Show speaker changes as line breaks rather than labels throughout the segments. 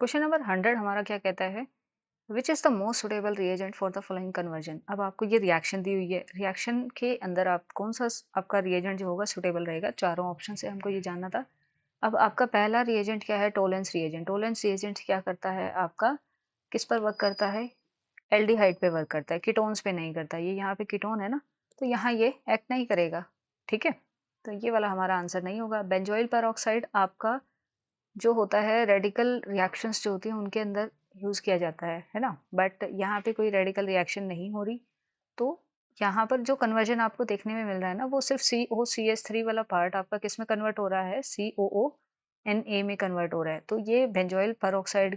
Question number 100 हमारा क्या कहता है, which is the most suitable reagent for the following conversion. अब आपको ये रिएक्शन दी हुई है, रिएक्शन के अंदर आप कौन सा आपका रिएजेंट जो होगा सुटेबल रहेगा। चारों ऑप्शन से हमको ये जानना था। अब आपका पहला रिएजेंट क्या है, टोलेंस रिएजेंट। टोलेंस रिएजेंट क्या करता है आपका, किस पर वर्क करता है, एल्डिहाइड पे वर्क करता है, कीटोन्स पे नहीं करता। ये यहाँ पे कीटोन है ना, तो यहाँ ये एक्ट नहीं करेगा। ठीक है, तो ये वाला हमारा आंसर नहीं होगा। बेंजोइल पेरोक्साइड आपका जो होता है रेडिकल रिएक्शंस जो होती हैं उनके अंदर यूज किया जाता है ना, बट यहाँ पे कोई रेडिकल रिएक्शन नहीं हो रही। तो यहाँ पर जो कन्वर्जन आपको देखने में मिल रहा है ना, वो सिर्फ COCH3 वाला पार्ट आपका किस में कन्वर्ट हो रहा है, COONA में कन्वर्ट हो रहा है। तो ये बेंजोइल पेरोक्साइड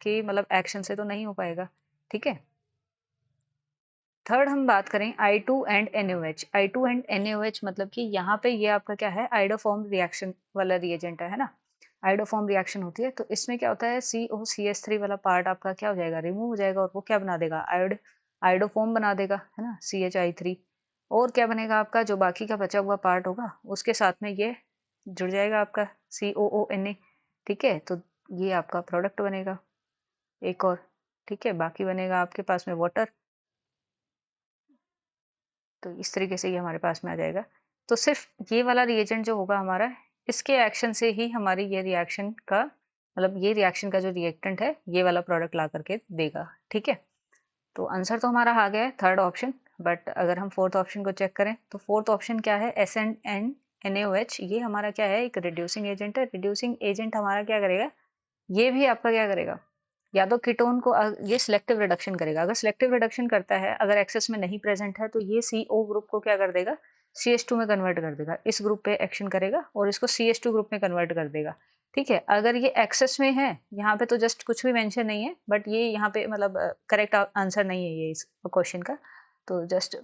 के मतलब एक्शन से तो नहीं हो पाएगा। ठीक है, थर्ड हम बात करें I2 and NaOH। I2 and NaOH मतलब कि यहाँ पे ये आपका क्या है, आइडोफॉर्म रिएक्शन वाला रिएजेंट है ना। आइडोफॉर्म रिएक्शन होती है, तो इसमें क्या होता है, COCH3 वाला पार्ट आपका क्या हो जाएगा, रिमूव हो जाएगा, और वो क्या बना देगा, आइडोफॉर्म बना देगा, है ना, CHI3। और क्या बनेगा आपका, जो बाकी का बचा हुआ पार्ट होगा उसके साथ में ये जुड़ जाएगा आपका COONA। ठीक है, तो ये आपका प्रोडक्ट बनेगा एक और। ठीक है, बाकी बनेगा आपके पास में वाटर। तो इस तरीके से ये हमारे पास में आ जाएगा। तो सिर्फ ये वाला रिएजेंट जो होगा हमारा, इसके एक्शन से ही हमारी ये रिएक्शन का मतलब ये रिएक्शन का जो रिएक्टेंट है ये वाला प्रोडक्ट ला करके देगा। ठीक है, तो आंसर तो हमारा आ गया है थर्ड ऑप्शन। बट अगर हम फोर्थ ऑप्शन को चेक करें तो फोर्थ ऑप्शन क्या है, SN NaOH। ये हमारा क्या है, एक रिड्यूसिंग एजेंट है। रिड्यूसिंग एजेंट हमारा क्या करेगा, ये भी आपका क्या करेगा, या तो कीटोन को ये सिलेक्टिव रिडक्शन करेगा। अगर सिलेक्टिव रिडक्शन करता है, अगर एक्सेस में नहीं प्रेजेंट है, तो ये CO ग्रुप को क्या कर देगा, CH2 में कन्वर्ट कर देगा। इस ग्रुप पे एक्शन करेगा और इसको CH2 ग्रुप में कन्वर्ट कर देगा। ठीक है, अगर ये एक्सेस में है, यहाँ पे तो जस्ट कुछ भी मेंशन नहीं है, बट ये यहाँ पे मतलब करेक्ट आंसर नहीं है ये इस क्वेश्चन का। तो जस्ट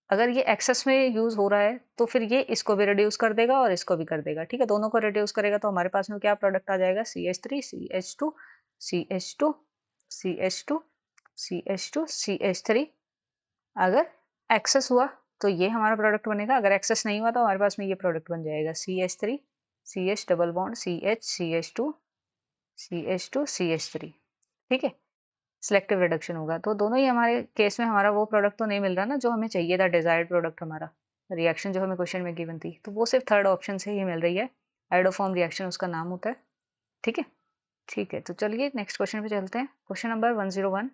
अगर ये एक्सेस में यूज हो रहा है तो फिर ये इसको भी रिड्यूस कर देगा और इसको भी कर देगा। ठीक है, दोनों को रिड्यूस करेगा तो हमारे पास में क्या प्रोडक्ट आ जाएगा, CH3 CH2 CH2 CH2 CH2 CH3। अगर एक्सेस हुआ तो ये हमारा प्रोडक्ट बनेगा, अगर एक्सेस नहीं हुआ तो हमारे पास में ये प्रोडक्ट बन जाएगा CH3 CH double bond CH CH2 CH2 CH3। ठीक है, सिलेक्टिव रिडक्शन होगा। तो दोनों ही हमारे केस में हमारा वो प्रोडक्ट तो नहीं मिल रहा ना जो हमें चाहिए था, डिजायर्ड प्रोडक्ट हमारा रिएक्शन जो हमें क्वेश्चन में गिवन थी, तो वो सिर्फ थर्ड ऑप्शन से ही मिल रही है। आइडोफॉर्म रिएक्शन उसका नाम होता है। ठीक है, ठीक है, तो चलिए नेक्स्ट क्वेश्चन पे चलते हैं। क्वेश्चन नंबर 101,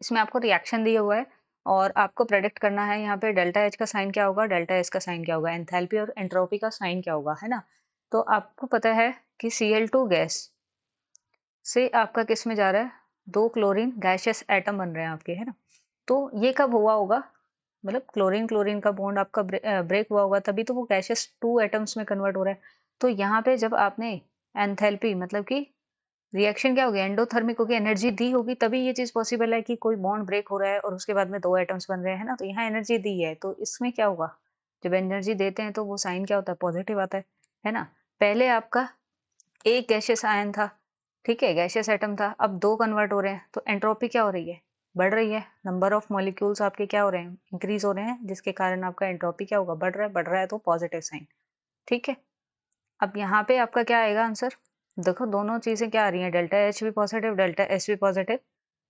इसमें आपको रिएक्शन दिया हुआ है और आपको प्रेडिक्ट करना है यहाँ पे डेल्टा H का साइन क्या होगा, डेल्टा S का साइन क्या होगा, एंथैल्पी और एंट्रोपी का साइन क्या होगा, है ना। तो आपको पता है कि Cl2 गैस से आपका किस में जा रहा है, दो क्लोरीन गैशियस एटम बन रहे हैं आपके, है ना। तो ये कब हुआ होगा, मतलब क्लोरीन क्लोरीन का बॉन्ड आपका ब्रेक हुआ होगा, तभी तो वो गैशियस 2 एटम्स में कन्वर्ट हो रहा है। तो यहाँ पे जब आपने एंथैल्पी मतलब कि रिएक्शन क्या होगी, एंडोथर्मिक होगी, एनर्जी दी होगी, तभी ये चीज पॉसिबल है कि कोई बॉन्ड ब्रेक हो रहा है और उसके बाद में 2 एटम्स बन रहे हैं ना। तो यहाँ एनर्जी दी है, तो इसमें क्या होगा, जब एनर्जी देते हैं तो वो साइन क्या होता है, पॉजिटिव आता है ना। पहले आपका एक गैशियस आयन था, ठीक है, गैशियस एटम था, अब 2 कन्वर्ट हो रहे हैं, तो एंट्रोपी क्या हो रही है, बढ़ रही है। नंबर ऑफ मॉलिक्यूल्स आपके क्या हो रहे हैं, इंक्रीज हो रहे हैं, जिसके कारण आपका एंट्रोपी क्या होगा, बढ़ रहा है तो पॉजिटिव साइन। ठीक है, अब यहाँ पे आपका क्या आएगा आंसर, देखो दोनों चीजें क्या आ रही हैं, डेल्टा H भी पॉजिटिव डेल्टा S भी पॉजिटिव,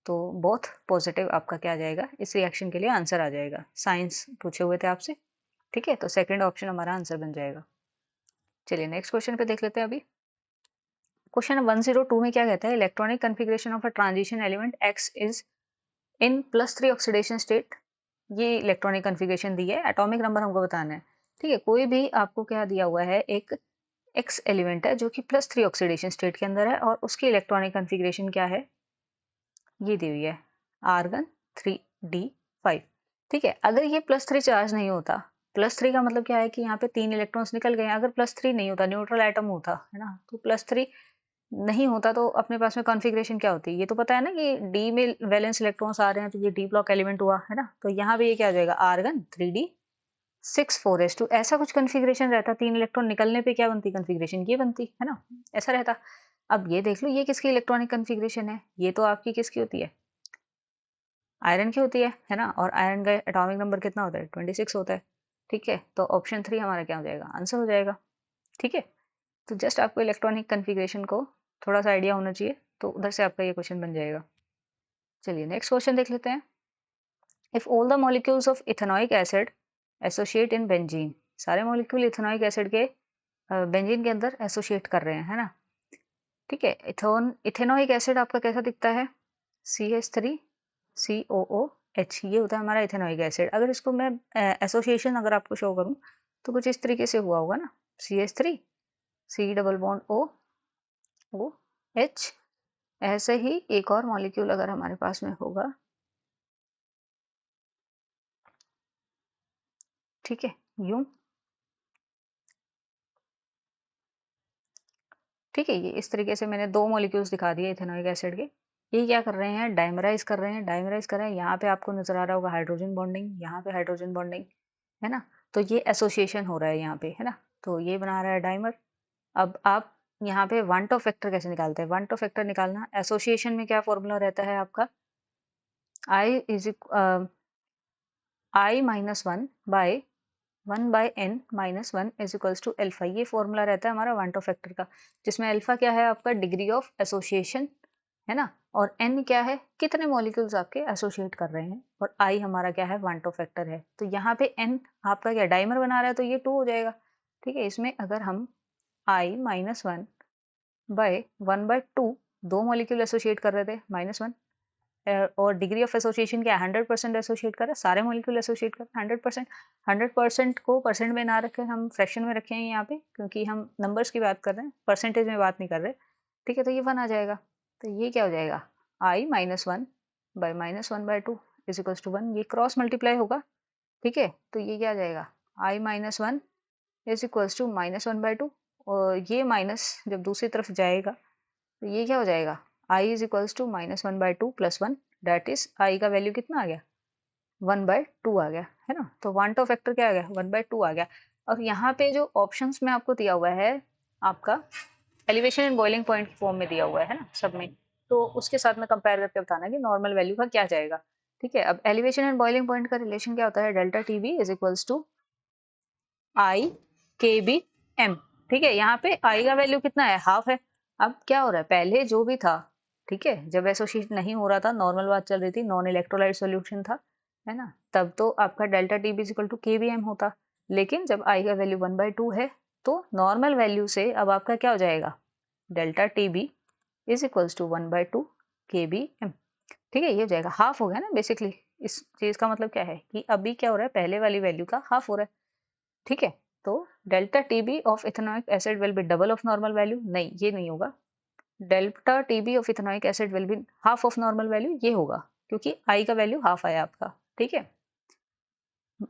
तो बोथ पॉजिटिव आपका क्या आ जाएगा, इस रिएक्शन के लिए आंसर आ जाएगा। साइंस पूछे हुए थे आपसे। ठीक है, तो सेकंड ऑप्शन हमारा आंसर बन जाएगा। चलिए नेक्स्ट क्वेश्चन पे देख लेते हैं अभी। क्वेश्चन 102 में क्या कहता है, electronic configuration of a transition element x is in +3 oxidation state. ये इलेक्ट्रॉनिक कन्फिग्रेशन दी है, एटॉमिक नंबर हमको बताना है। ठीक है, कोई भी आपको क्या दिया हुआ है, एक एक्स एलिमेंट है जो कि +3 ऑक्सीडेशन स्टेट के अंदर है और उसकी इलेक्ट्रॉनिक कन्फिग्रेशन क्या है, ये दी हुई है आर्गन 3d5। ठीक है, अगर ये +3 चार्ज नहीं होता, +3 का मतलब क्या है कि यहाँ पे 3 इलेक्ट्रॉन्स निकल गए। अगर +3 नहीं होता, न्यूट्रल एटम होता है ना, तो +3 नहीं होता तो अपने पास में कॉन्फ़िगरेशन क्या होती है, ये तो पता है ना कि डी में वैलेंस इलेक्ट्रॉन्स आ रहे हैं तो ये डी ब्लॉक एलिमेंट हुआ, है ना। तो यहाँ पे ये क्या आ जाएगा, आर्गन 3d6 4s2, ऐसा कुछ कॉन्फ़िगरेशन रहता। 3 इलेक्ट्रॉन निकलने पे क्या बनती कॉन्फ़िगरेशन, ये बनती है ना, ऐसा रहता। अब ये देख लो ये किसकी इलेक्ट्रॉनिक कॉन्फ़िगरेशन है, ये तो आपकी किसकी होती है, आयरन की होती है ना। और आयरन का एटॉमिक नंबर कितना होता है, 26 होता है। ठीक है, तो ऑप्शन 3 हमारा क्या हो जाएगा, आंसर हो जाएगा। ठीक है, तो जस्ट आपको इलेक्ट्रॉनिक कॉन्फ़िगरेशन को थोड़ा सा आइडिया होना चाहिए, तो उधर से आपका ये क्वेश्चन बन जाएगा। चलिए नेक्स्ट क्वेश्चन देख लेते हैं। If all the molecules of ethanoic acid associate in benzene, सारे मॉलिक्यूल इथेनॉइक एसिड के बेंजीन के अंदर एसोसिएट कर रहे हैं, है ना। ठीक है, इथेनॉइक एसिड आपका कैसा दिखता है, CH3COOH, ये होता है हमारा इथेनॉइक एसिड। अगर इसको मैं एसोसिएशन अगर आपको शो करूं तो कुछ इस तरीके से हुआ होगा ना, CH3 C double bond OH। ऐसे ही एक और मॉलिक्यूल अगर हमारे पास में होगा, ठीक है, यूं, ठीक है, ये इस तरीके से मैंने दो मॉलिक्यूल्स दिखा दिए इथेनॉइक एसिड के। ये क्या कर रहे हैं, डाइमराइज कर रहे हैं, डाइमराइज कर रहे हैं। यहाँ पे आपको नजर आ रहा होगा हाइड्रोजन बॉन्डिंग, यहाँ पे हाइड्रोजन बॉन्डिंग, है ना। तो ये एसोसिएशन हो रहा है यहाँ पे, है ना। तो ये बना रहा है डाइमर। अब आप यहाँ पे वन टॉप फैक्टर कैसे निकालते हैं, वन टॉप फैक्टर निकालना, एसोसिएशन में क्या फॉर्मूला रहता है आपका, i is i minus one by 1/n minus one is equals to alpha. ये फॉर्मूला रहता है हमारा वन टॉप फैक्टर का, जिसमें अल्फा क्या है आपका, डिग्री ऑफ एसोसिएशन, है ना। और n क्या है, कितने मॉलिक्यूल्स आपके एसोसिएट कर रहे हैं, और i हमारा क्या है, वन टॉप फैक्टर है। तो यहाँ पे n आपका क्या डाइमर बना रहा है, तो ये 2 हो जाएगा। ठीक है, इसमें अगर हम i माइनस वन बाय 1/2, दो मॉलिक्यूल एसोसिएट कर रहे थे, -1, और डिग्री ऑफ एसोसिएशन क्या है, 100% एसोसिएट कर रहे हैं, सारे मॉलिक्यूल एसोसिएट कर रहे हैं 100%। 100% को परसेंट में ना रखें, हम फ्रैक्शन में रखे हैं यहाँ पे, क्योंकि हम नंबर्स की बात कर रहे हैं, परसेंटेज में बात नहीं कर रहे। ठीक है, तो ये 1 आ जाएगा। तो ये क्या हो जाएगा, i minus one by -1/2 is equals to 1। ये क्रॉस मल्टीप्लाई होगा, ठीक है। तो ये क्या आ जाएगा, i minus one is equals to -1/2, और ये माइनस जब दूसरी तरफ जाएगा तो ये क्या हो जाएगा, i is equals to -1/2 plus 1, that is i का वैल्यू कितना आ गया, 1/2 आ गया, है ना। तो वन टॉप फैक्टर क्या आ गया, 1/2 आ गया। और यहाँ पे जो ऑप्शंस में आपको दिया हुआ है, आपका elevation and boiling point form में दिया हुआ है ना सब में, तो उसके साथ में कंपेयर करके बताना कि नॉर्मल वैल्यू का क्या जाएगा। ठीक है, अब एलिवेशन एंड बॉइलिंग पॉइंट का रिलेशन क्या होता है, delta T B is equals to i K B M. ठीक है, यहाँ पे आई का वैल्यू कितना है, हाफ है। अब क्या हो रहा है, पहले जो भी था, ठीक है, जब एसोसिएशन नहीं हो रहा था, नॉर्मल बात चल रही थी, नॉन इलेक्ट्रोलाइट सॉल्यूशन था, है ना, तब तो आपका delta T B equal to K B M होता। लेकिन जब आई का वैल्यू 1/2 है, तो नॉर्मल वैल्यू से अब आपका क्या हो जाएगा, delta T B is equals to 1/2 K B M. ठीक है, ये हो जाएगा, हाफ हो गया ना बेसिकली। इस चीज का मतलब क्या है कि अभी क्या हो रहा है, पहले वाली वैल्यू का हाफ हो रहा है। ठीक है, तो delta TB of ethanoic acid will be double of normal value, नहीं ये नहीं होगा। Delta TB of ethanoic acid will be half of normal value, ये होगा, क्योंकि आई का वैल्यू हाफ आया आपका। ठीक है,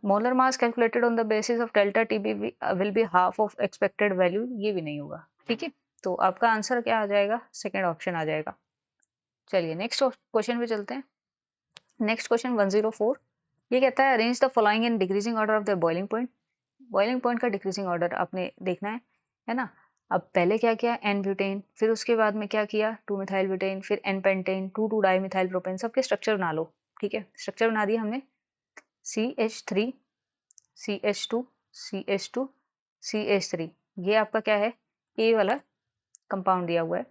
molar mass calculated on the basis of delta TB will be half of expected value, ये भी नहीं होगा। ठीक है, तो आपका आंसर क्या आ जाएगा, सेकेंड ऑप्शन आ जाएगा। चलिए नेक्स्ट क्वेश्चन पे चलते हैं। नेक्स्ट क्वेश्चन 104, ये कहता है arrange the following in decreasing order of the boiling point. Boiling point का डिक्रीजिंग ऑर्डर आपने देखना है ना। अब पहले क्या किया, एन ब्यूटेन, फिर उसके बाद में क्या किया, 2 मिथाइल ब्यूटेन, फिर n pentane, 2 di methyl propane, सबके स्ट्रक्चर बना लो। ठीक है, स्ट्रक्चर बना दिया हमने, CH3 CH2 CH2 CH3, ये आपका क्या है, ए वाला कंपाउंड दिया हुआ है।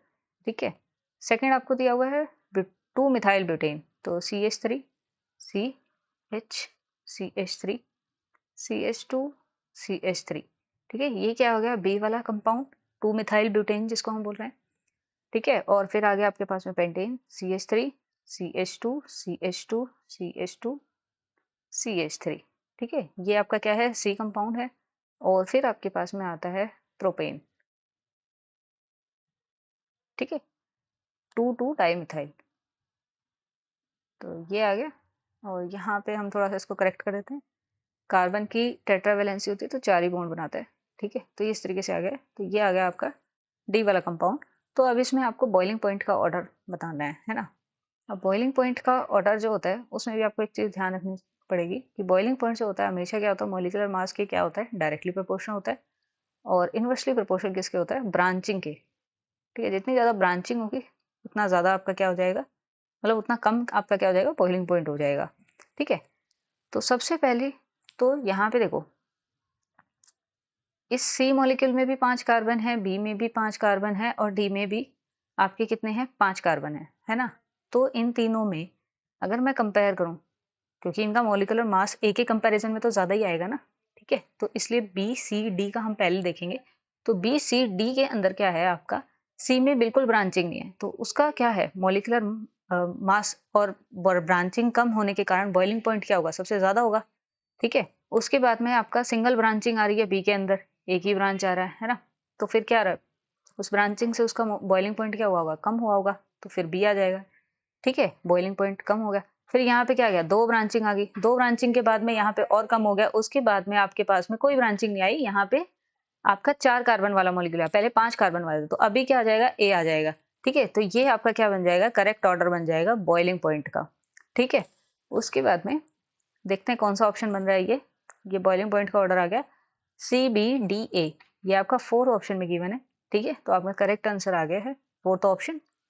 ठीक है, सेकेंड आपको दिया हुआ है 2 मिथाइल ब्यूटेन, तो CH3 CH CH3 CH2 CH3। ठीक है, ये क्या हो गया, बी वाला कंपाउंड, 2 मिथाइल ब्यूटेन जिसको हम बोल रहे हैं। ठीक है, और फिर आ गया आपके पास में pentane, CH3 CH2 CH2 CH2 CH3। ठीक है, ये आपका क्या है, सी कंपाउंड है। और फिर आपके पास में आता है प्रोपेन। ठीक है, 2 डाई मिथाइल, तो ये आ गया। और यहाँ पे हम थोड़ा सा इसको करेक्ट कर देते हैं, कार्बन की टेट्रावेलेंसी होती है तो 4 ही बॉन्ड बनाता है। ठीक है, तो ये इस तरीके से आ गया, तो ये आ गया आपका डी वाला कंपाउंड। तो अब इसमें आपको बॉइलिंग पॉइंट का ऑर्डर बताना है ना। अब बॉइलिंग पॉइंट का ऑर्डर जो होता है, उसमें भी आपको एक चीज़ ध्यान रखनी पड़ेगी कि बॉइलिंग पॉइंट जो होता है हमेशा क्या होता है, मॉलिक्यूलर मास के क्या होता है, डायरेक्टली प्रोपोर्शनल होता है। और इनवर्सली प्रोपोर्शनल किसके होता है, ब्रांचिंग के। ठीक है, जितनी ज़्यादा ब्रांचिंग होगी उतना ज़्यादा आपका क्या हो जाएगा, मतलब उतना कम आपका क्या हो जाएगा, बॉइलिंग पॉइंट हो जाएगा। ठीक है, तो सबसे पहले तो यहाँ पे देखो, इस सी मॉलिक्यूल में भी 5 कार्बन है, बी में भी 5 कार्बन है, और डी में भी आपके कितने हैं 5 कार्बन है ना? तो इन तीनों में अगर मैं कंपेयर करूँ, क्योंकि इनका मॉलिक्यूलर मास ए के कंपैरिजन में तो ज़्यादा ही आएगा ना, ठीक है? तो इसलिए बी, सी, डी का हम पहले देखेंगे। तो बी, सी, डी के अंदर क्या है आपका, सी में बिल्कुल ब्रांचिंग नहीं है, तो उसका क्या है मॉलिक्यूलर मास और ब्रांचिंग कम होने के कारण बॉइलिंग पॉइंट क्या होगा, सबसे ज़्यादा होगा, ठीक है? उसके बाद में आपका सिंगल ब्रांचिंग आ रही है बी के अंदर, एक ही ब्रांच आ रहा है ना? तो फिर क्या आ रहा है, उस ब्रांचिंग से उसका बॉइलिंग पॉइंट क्या हुआ होगा, कम हुआ होगा, तो फिर बी आ जाएगा, ठीक है? बॉइलिंग पॉइंट कम हो गया। फिर यहाँ पे क्या आ गया, 2 ब्रांचिंग आ गई, 2 ब्रांचिंग के बाद में यहाँ पे और कम हो गया, उसके बाद में आपके पास में कोई ब्रांचिंग नहीं आई, यहाँ पे आपका 4 कार्बन वाला मॉलिक्यूल है, पहले 5 कार्बन वाला था, तो अभी क्या आ जाएगा, ए आ जाएगा, ठीक है? तो ये आपका क्या बन जाएगा, करेक्ट ऑर्डर बन जाएगा बॉइलिंग पॉइंट का, ठीक है? उसके बाद में देखते हैं कौन सा ऑप्शन बन रहा है ये बॉइलिंग पॉइंट का ऑर्डर आ गया सी, बी, डी, ए, ये आपका 4 ऑप्शन में गिवन है, ठीक है? तो आपका करेक्ट आंसर आ गया है 4th ऑप्शन